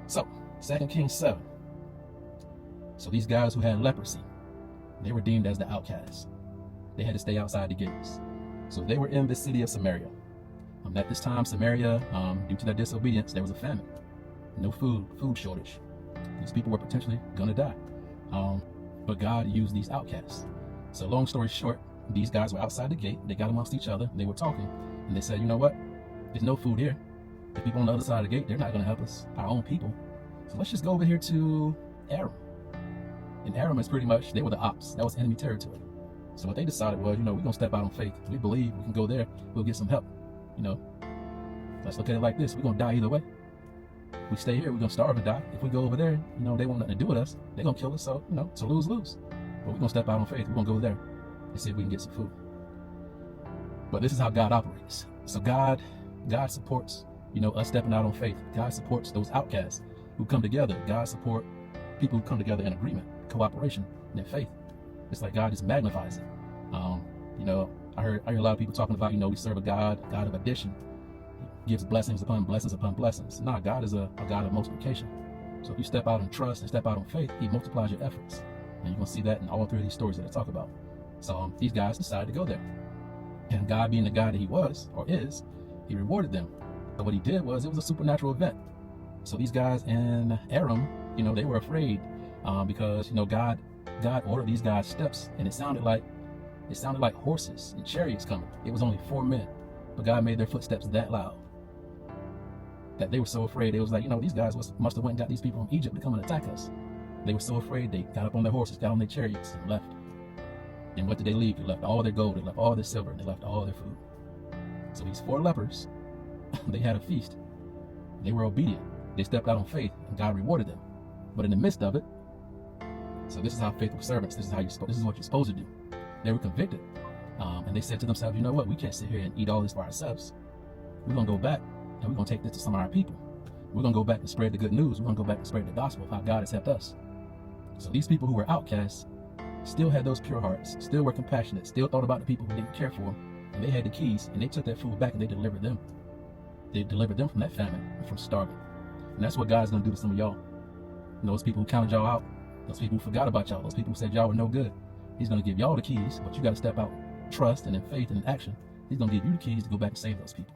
So, 2 Kings 7. So these guys who had leprosy, they were deemed as the outcasts. They had to stay outside the gates. So they were in the city of Samaria. At this time, Samaria, due to their disobedience, there was a famine. No food shortage. These people were potentially going to die. But God used these outcasts. So long story short, these guys were outside the gate. They got amongst each other. They were talking. And they said, you know what? There's no food here. The people on the other side of the gate, they're not going to help us, our own people. So let's just go over here to Aram. And Aram is pretty much, they were the ops. That was enemy territory. So what they decided was, we're going to step out on faith. We believe we can go there. We'll get some help. Let's look at it like this. We're going to die either way. We stay here, we're going to starve and die. If we go over there, they want nothing to do with us. They're going to kill us. So, it's a lose-lose. But we're going to step out on faith. We're going to go there and see if we can get some food. But this is how God operates. So God supports, us stepping out on faith. God supports those outcasts who come together. God support people who come together in agreement, cooperation, and in faith. It's like God just magnifies it. I hear a lot of people talking about, we serve a God of addition. He gives blessings upon blessings upon blessings. Nah, God is a God of multiplication. So if you step out in trust and step out on faith, He multiplies your efforts. And you're going to see that in all three of these stories that I talk about. So these guys decided to go there. And God, being the God that He was, or is, He rewarded them. But what He did was, it was a supernatural event. So these guys in Aram, they were afraid because, God ordered these guys' steps, and it sounded like horses and chariots coming. It was only 4 men, but God made their footsteps that loud that they were so afraid. It was like, these guys must have went and got these people from Egypt to come and attack us. They were so afraid, they got up on their horses, got on their chariots, and left. And what did they leave? They left all their gold, they left all their silver, and they left all their food. So these 4 lepers, they had a feast. They were obedient. They stepped out on faith, and God rewarded them. But in the midst of it, so this is how faithful servants, this is what you're supposed to do. They were convicted. And they said to themselves, you know what? We can't sit here and eat all this for ourselves. We're going to go back, and we're going to take this to some of our people. We're going to go back and spread the good news. We're going to go back and spread the gospel of how God has helped us. So these people who were outcasts still had those pure hearts, still were compassionate, still thought about the people who didn't care for them. And they had the keys, and they took that food back, and they delivered them. They delivered them from that famine and from starving. And that's what God's going to do to some of y'all. Those people who counted y'all out, those people who forgot about y'all, those people who said y'all were no good. He's going to give y'all the keys, but you got to step out, trust, and in faith and in action. He's going to give you the keys to go back and save those people.